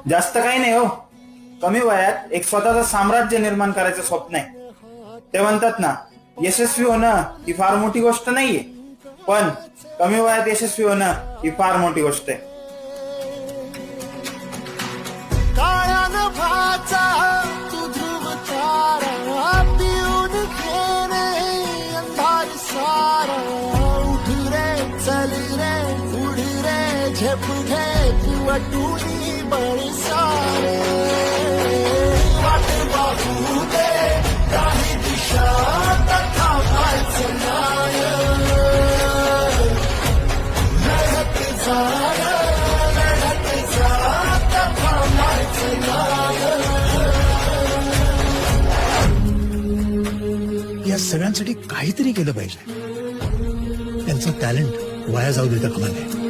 जास्त काही नाही हो, कमी वयात एक स्वतःचं साम्राज्य निर्माण करायचं स्वप्न आहे. ते म्हणतात ना, यशस्वी होणं ही फार मोठी गोष्ट नाहीये, पण कमी वयात यशस्वी होणं ही फार मोठी गोष्ट आहे. काळ्या नभाचा तू ध्रुव तारा पिऊन घेणे अंधार सारा. उठ रे चल रे उड रे झेप घे तू अटूनी बळी सारे. वाट बाहू दे काही दिशा तथा व्हायचं नाय. लढत जा लढत जा तथा व्हायचं नाय. या सगळ्यांसाठी काहीतरी केलं पाहिजे. त्यांचं टॅलेंट वाया जाऊ देता कामा नये.